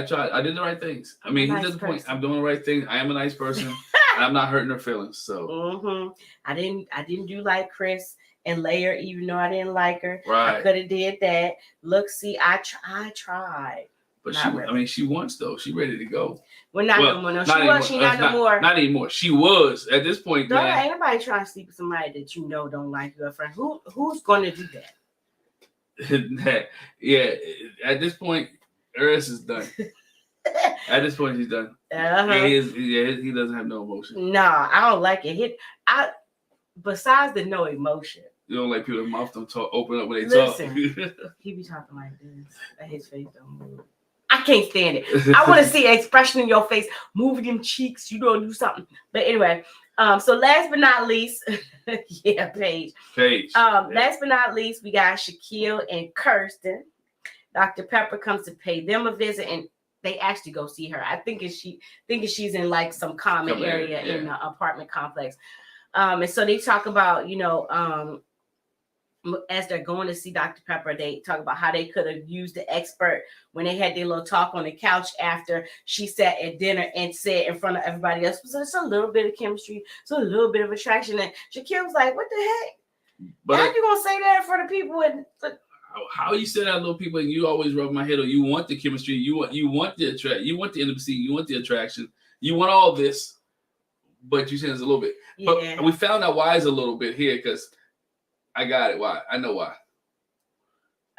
tried. I did the right things. I mean, he's at the point. I'm doing the right thing. I am a nice person. And I'm not hurting her feelings. So I didn't do like Chris and Layer, even though I didn't like her. Right. I could have did that. Look, see, I tried. But she wants though. She ready to go. Well, not no more. No, she not no more. Not anymore. She was at this point. No, ain't nobody trying to sleep with somebody that you know don't like your friend. Who's going to do that? Yeah, at this point, Airris is done. At this point, he's done. He doesn't have no emotion. No, I don't like it. Besides the no emotion. You don't like people's mouth don't open up when they Listen, talk. he be talking like this. His face don't move. I can't stand it. I want to see an expression in your face, moving them cheeks. You don't do something. But anyway, so last but not least, Paige. Last but not least, we got Shaquille and Kirsten. Dr. Pepper comes to pay them a visit, and they actually go see her. I think she's in like some common area in the apartment complex. And so they talk about, as they're going to see Dr. Pepper, they talk about how they could have used the expert when they had their little talk on the couch after she sat at dinner and said in front of everybody else, so it's a little bit of chemistry, so a little bit of attraction. And Shaquille was like, what the heck? But how you going to say that in front of people? How you say that, little people, and you always rub my head, or you want the chemistry, you want you want the intimacy, you want the attraction, you want all this, but you said it's a little bit. Yeah. But we found out why it's a little bit here, because I got it. Why? I know why.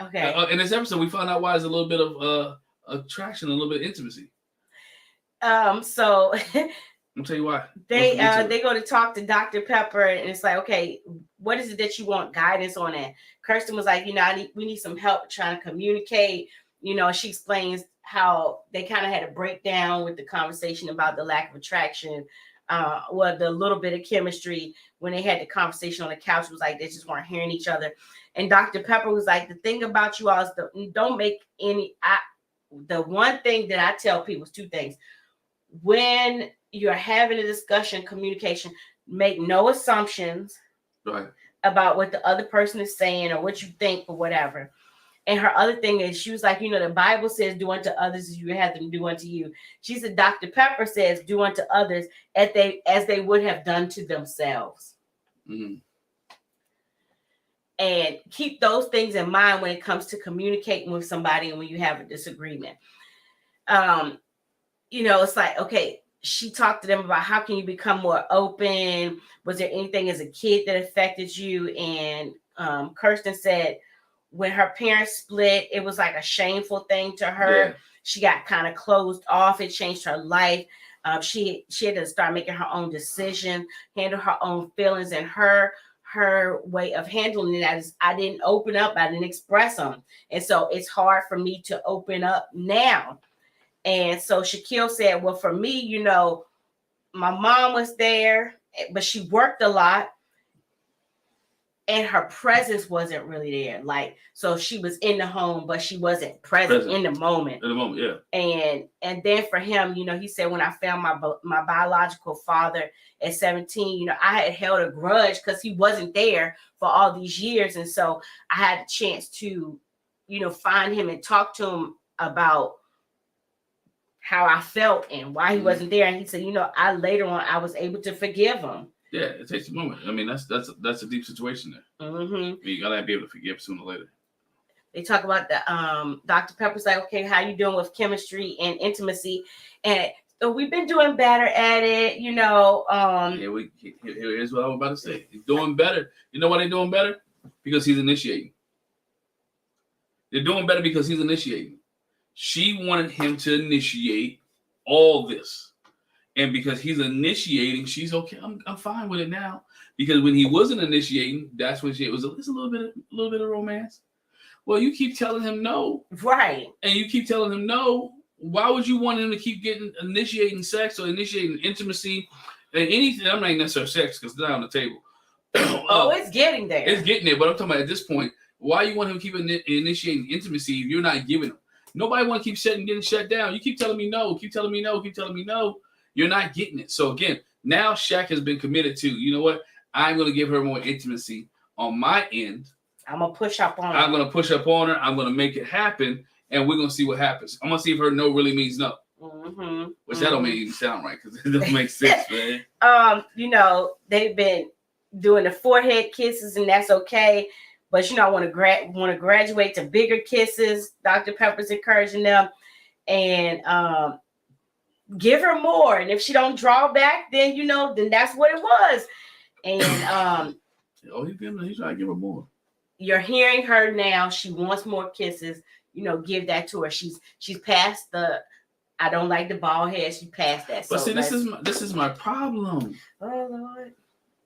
Okay. In this episode, we found out why there's a little bit of attraction, a little bit of intimacy. So I'll tell you why. They go to talk to Dr. Pepper, and it's like, okay, what is it that you want guidance on? And Kirsten was like, we need some help trying to communicate. She explains how they kind of had a breakdown with the conversation about the lack of attraction. The little bit of chemistry when they had the conversation on the couch was like they just weren't hearing each other. And Dr. Pepper was like, the thing about you all is don't make any. The one thing that I tell people is two things. When you're having a discussion, communication, make no assumptions about what the other person is saying or what you think or whatever. And her other thing is, she was like, the Bible says, do unto others as you have them do unto you. She said, Dr. Pepper says, do unto others as they would have done to themselves. Mm-hmm. And keep those things in mind when it comes to communicating with somebody and when you have a disagreement. It's like, okay, she talked to them about how can you become more open? Was there anything as a kid that affected you? And Kirsten said, when her parents split, it was like a shameful thing to her. Yeah. She got kind of closed off. It changed her life. She had to start making her own decision, handle her own feelings, and her way of handling that is I didn't open up. I didn't express them. And so it's hard for me to open up now. And so Shaquille said, well, for me, my mom was there, but she worked a lot. And her presence wasn't really there. So she was in the home, but she wasn't present in the moment. In the moment, yeah. And then for him, he said, when I found my biological father at 17, I had held a grudge because he wasn't there for all these years. And so I had a chance to, find him and talk to him about how I felt and why he wasn't there. And he said, later on, I was able to forgive him. Yeah, it takes a moment. I mean, that's a deep situation there. Mm-hmm. You gotta be able to forgive sooner or later. They talk about the Dr. Pepper's like, okay, how you doing with chemistry and intimacy? And so we've been doing better at it, here's what I was about to say. He's doing better. You know why they're doing better? Because he's initiating. They're doing better because he's initiating. She wanted him to initiate all this. And because he's initiating, she's okay. I'm fine with it now. Because when he wasn't initiating, that's when it was a little bit of romance. Well, you keep telling him no, right? And you keep telling him no. Why would you want him to keep initiating sex or initiating intimacy and anything? I'm not even necessarily sex because it's not on the table. It's getting there. It's getting there. But I'm talking about at this point, why you want him to keep initiating intimacy if you're not giving him? Nobody want to keep getting shut down. You keep telling me no. Keep telling me no. Keep telling me no. You're not getting it. So again, now Shaq has been committed to, you know what? I'm going to give her more intimacy on my end. I'm gonna push up on her. I'm gonna push up on her. I'm gonna make it happen, and we're gonna see what happens. I'm gonna see if her no really means no. Mm-hmm. Which that don't even sound right because it doesn't make sense, man. You know, they've been doing the forehead kisses, and that's okay. But you know, I want to graduate to bigger kisses. Dr. Pepper's encouraging them, and give her more. And if she don't draw back, then you know, then that's what it was. And he's trying to give her more. You're hearing her now. She wants more kisses. You know, give that to her. She's past the. I don't like the bald head. She passed that. But see, this is my problem. Oh Lord.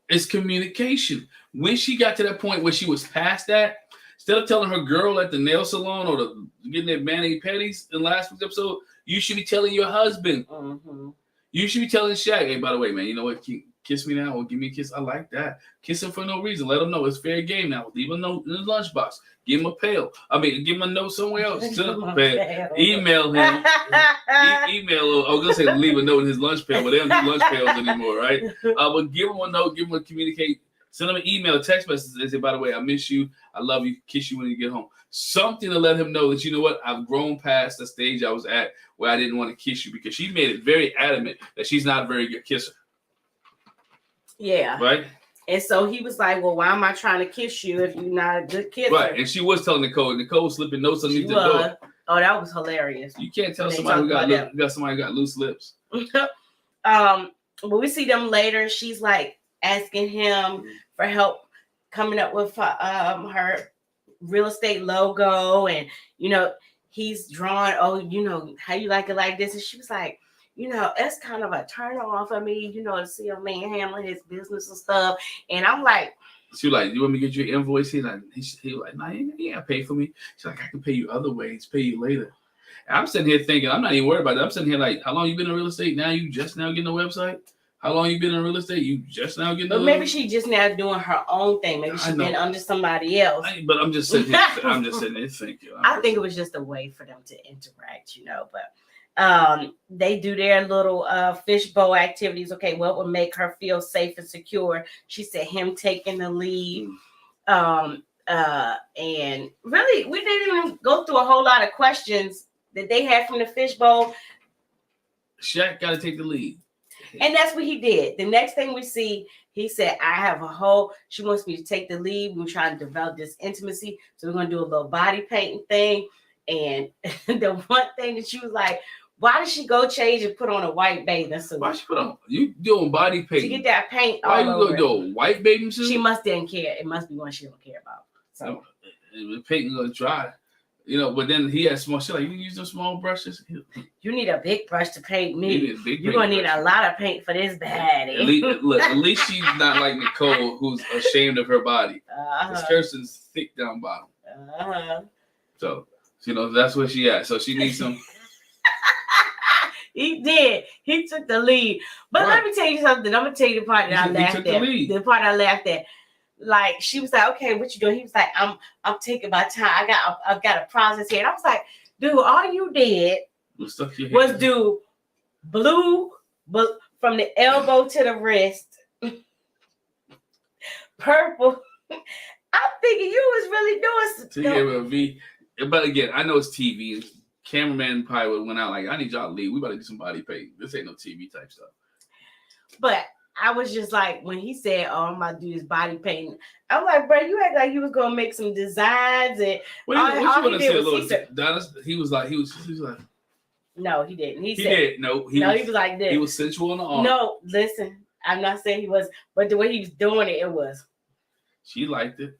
It's communication. When she got to that point where she was past that, instead of telling her girl at the nail salon or getting their mani pedis in last week's episode, you should be telling your husband. Mm-hmm. You should be telling Shaq, hey, by the way, man, you know what? Kiss me now or give me a kiss. I like that. Kiss him for no reason. Let him know it's fair game now. Leave a note in his lunchbox. Give him a pail. Give him a note somewhere else. Email him. Email. I was gonna say leave a note in his lunch pail, but they don't do lunch pails anymore, right? But give him a note. Give him a communicate. Send him an email, a text message. They say, by the way, I miss you. I love you. Kiss you when you get home. Something to let him know that, you know what, I've grown past the stage I was at where I didn't want to kiss you, because she made it very adamant that she's not a very good kisser. Yeah. Right? And so he was like, well, why am I trying to kiss you if you're not a good kisser? Right. And she was telling Nicole was slipping notes underneath the door. Oh, that was hilarious. You can't tell somebody who got loose lips. But we see them later. She's like asking him for help coming up with her real estate logo. And, you know, he's drawing, how you like it like this? And she was like, you know, it's kind of a turn on for me, you know, to see a man handling his business and stuff. And I'm like, she was like, you want me to get you an invoice? He was like, nah, you ain't pay for me. She's like, I can pay you other ways, pay you later. And I'm sitting here thinking, I'm not even worried about that. I'm sitting here like, how long you been in real estate? Now you just now getting a website? How long you been in real estate? You just now getting But maybe she just now doing her own thing. Maybe she's been under somebody else. But I'm just sitting here, thinking. I think it was just a way for them to interact, you know, but they do their little fishbowl activities. Okay, what would make her feel safe and secure? She said him taking the lead. And really, we didn't even go through a whole lot of questions that they had from the fishbowl. Shaq got to take the lead. And that's what he did. The next thing we see, he said, she wants me to take the lead. We're trying to develop this intimacy. So we're going to do a little body painting thing. And the one thing that she was like, why did she go change and put on a white bathing suit? Why she put on? You doing body painting? To get that paint all over. Why you going to do a white bathing suit? She must didn't care. It must be one she don't care about. So the paint gonna dry, you know. But then he has small. She's like, you use them small brushes. You need a big brush to paint me. You're gonna need a lot of paint for this baddie. At least she's not like Nicole, who's ashamed of her body. Because Kirsten's thick down bottom. So you know that's where she at. So she needs some. He did. He took the lead. But let me tell you something. I'm gonna tell you the part that I laughed at. The part I laughed at. Like she was like, okay, what you doing? He was like, I'm taking my time. I've got a process here. And I was like, dude, all you did was do blue from the elbow to the wrist, purple. I'm thinking you was really doing something. To give a V. But again, I know it's TV. Cameraman probably would have went out like, I need y'all to leave. We about to do some body paint. This ain't no TV type stuff. But I was just like, when he said, oh, I'm about to do this body painting, I'm like, bro, you act like you was going to make some designs. And he was like, no, he didn't. He was like this. He was sensual in the arm. No, listen, I'm not saying he was, but the way he was doing it was. She liked it.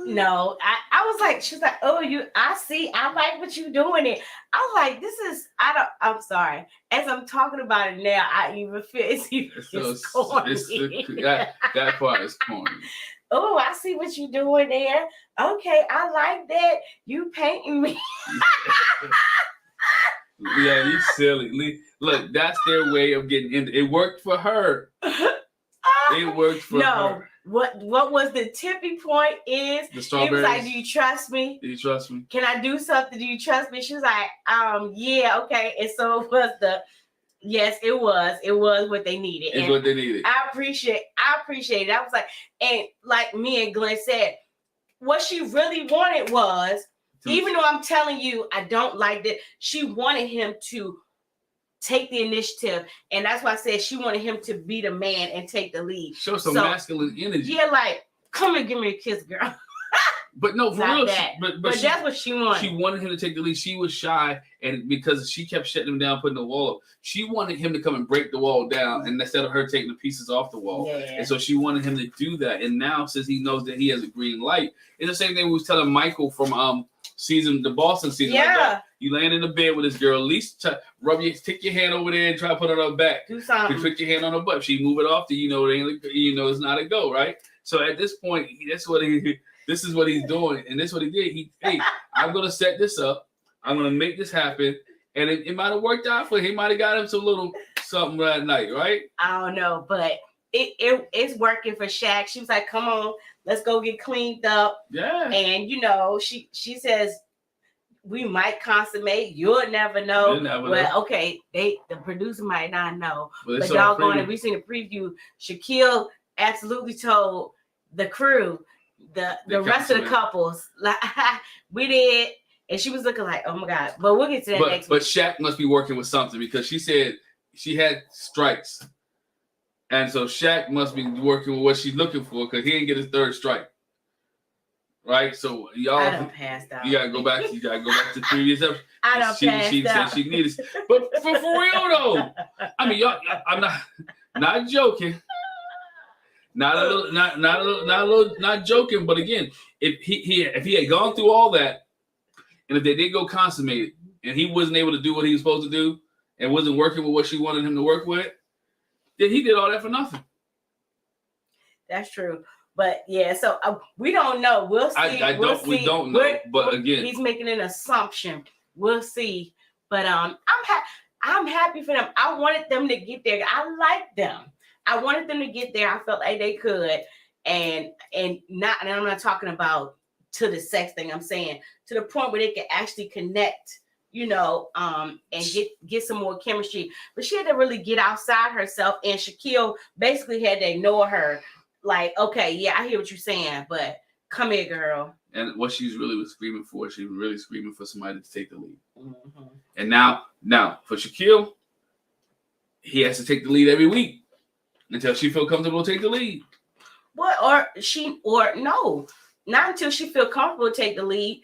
No, I was like, she was like, oh, I like what you doing it. I was like, I'm sorry. As I'm talking about it now, I even feel it's corny. That part is corny. Oh, I see what you doing there. Okay, I like that. You painting me. Yeah, you silly. Look, that's their way of getting into it. It worked for her. It worked for her. What was the tipping point is the strawberries. He was like, do you trust me? Do you trust me? Can I do something? Do you trust me? She was like, yeah, okay. And so it was Yes, it was. It was what they needed. It's what they needed. I appreciate it. I was like, and like me and Glenn said, what she really wanted was, even though I'm telling you I don't like that, she wanted him to take the initiative. And that's why I said she wanted him to be the man and take the lead. Show some masculine energy. Yeah, like, come and give me a kiss, girl. But no, for real. But that's what she wanted. She wanted him to take the lead. She was shy, and because she kept shutting him down, putting the wall up, she wanted him to come and break the wall down, and instead of her taking the pieces off the wall. Yeah. And so she wanted him to do that. And now, since he knows that he has a green light, it's the same thing we was telling Michael from the Boston season. Yeah. Like, you laying in the bed with this girl, at least take your hand over there and try to put it on her back. Do something. You put your hand on her butt. She move it off, you know it's not a go, right? So at this point, this is what he's doing, and this is what he did. I'm gonna set this up. I'm gonna make this happen, and it might have worked out for him. He might have got him some little something that night, right? I don't know, but it's working for Shaq. She was like, "Come on, let's go get cleaned up." Yeah. And she says, "We might consummate. You'll never know." Okay, the producer might not know, but doggone it, we seen a preview. Shaquille absolutely told the crew. The rest of the couples, like, we did, and she was looking like, oh my God. But we'll get to that next week. But Shaq must be working with something, because she said she had strikes. And so Shaq must be working with what she's looking for, because he didn't get his third strike. Right? So y'all, I done passed out. You gotta go back to the previous episode. I done passed out. She said she needed, but for real though. I mean, y'all, I'm not joking. Not joking, but again, if he had gone through all that, and if they did go consummate it, and he wasn't able to do what he was supposed to do, and wasn't working with what she wanted him to work with, then he did all that for nothing. That's true, but yeah. So we don't know. We'll see. We don't know. But again, he's making an assumption. We'll see. But I'm happy for them. I wanted them to get there. I like them. I wanted them to get there. I felt like they could, and I'm not talking about to the sex thing. I'm saying to the point where they could actually connect, and get some more chemistry. But she had to really get outside herself, and Shaquille basically had to ignore her. Like, okay, yeah, I hear what you're saying, but come here, girl. And what she really was screaming for, she was really screaming for somebody to take the lead. Mm-hmm. And now for Shaquille, he has to take the lead every week. Until she feel comfortable to take the lead. What? No, not until she feel comfortable to take the lead.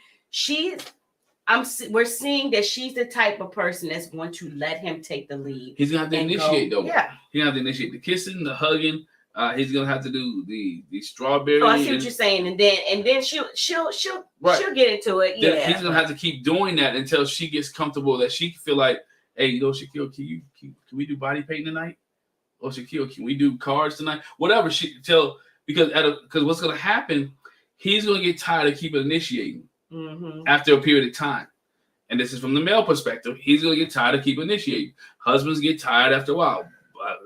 We're seeing that she's the type of person that's going to let him take the lead. He's gonna have to initiate though. Yeah. He's gonna have to initiate the kissing, the hugging. He's gonna have to do the strawberry. Oh, I see what you're saying, and then she'll get into it. Yeah. He's gonna have to keep doing that until she gets comfortable that she can feel like, hey, Shaquille, can we do body painting tonight? Oh, Shaquille, can we do cards tonight? Whatever because what's going to happen, he's going to get tired of keeping initiating after a period of time. And this is from the male perspective. He's going to get tired of keeping initiating. Husbands get tired after a while.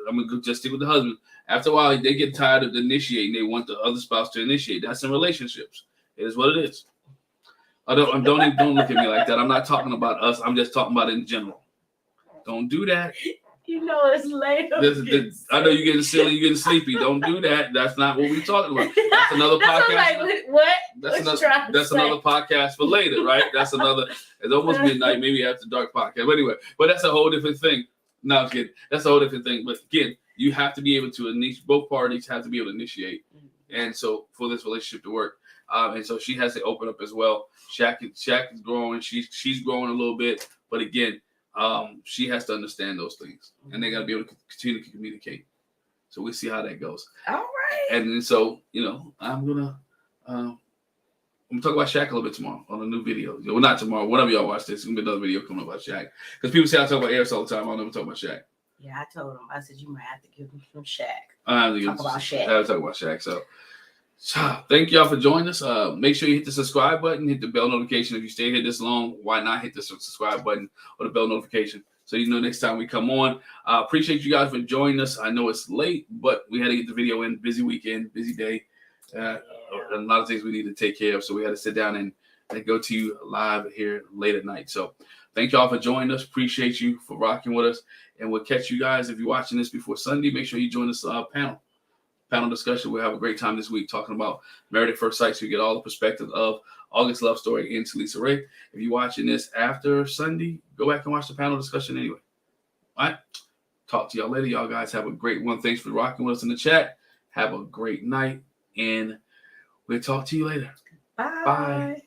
I'm going to just stick with the husband. After a while, they get tired of initiating. They want the other spouse to initiate. That's in relationships. It is what it is. Don't look at me like that. I'm not talking about us. I'm just talking about in general. Don't do that. It's late. I know you're getting silly, you're getting sleepy. Don't do that. That's not what we're talking about. That's another podcast. Like, what? That's another podcast for later, right? That's another. It's almost midnight, maybe after dark podcast. But anyway, that's a whole different thing. No, I'm kidding. That's a whole different thing. But again, you have to be able to initiate. Both parties have to be able to initiate, and so for this relationship to work, and so she has to open up as well. Shaq is growing. She's growing a little bit, but again. She has to understand those things, and they got to be able to continue to communicate. So we'll see how that goes. All right. And so, I'm gonna talk about Shaq a little bit tomorrow on a new video. Well, not tomorrow. Whenever y'all watch this, there's gonna be another video coming about Shaq. Because people say I talk about Airris all the time. I'll never talk about Shaq. Yeah, I told him. I said you might have to give him some Shaq. I have to talk about Shaq. So thank y'all for joining us. Make sure you hit the subscribe button, hit the bell notification. If you stay here this long, why not hit the subscribe button or the bell notification so you know next time we come on. Appreciate you guys for joining us. I know it's late, but we had to get the video in. Busy weekend, busy day. A lot of things we need to take care of, so we had to sit down that go to you live here late at night. So thank y'all for joining us. Appreciate you for rocking with us. And we'll catch you guys. If you're watching this before Sunday, make sure you join this panel discussion. We'll have a great time this week talking about Married at First Sight, so you get all the perspective of August Love Story and Lisa Ray. If you're watching this after Sunday, go back and watch the panel discussion anyway. All right. Talk to y'all later. Y'all guys have a great one. Thanks for rocking with us in the chat. Have a great night, and we'll talk to you later. Bye. Bye.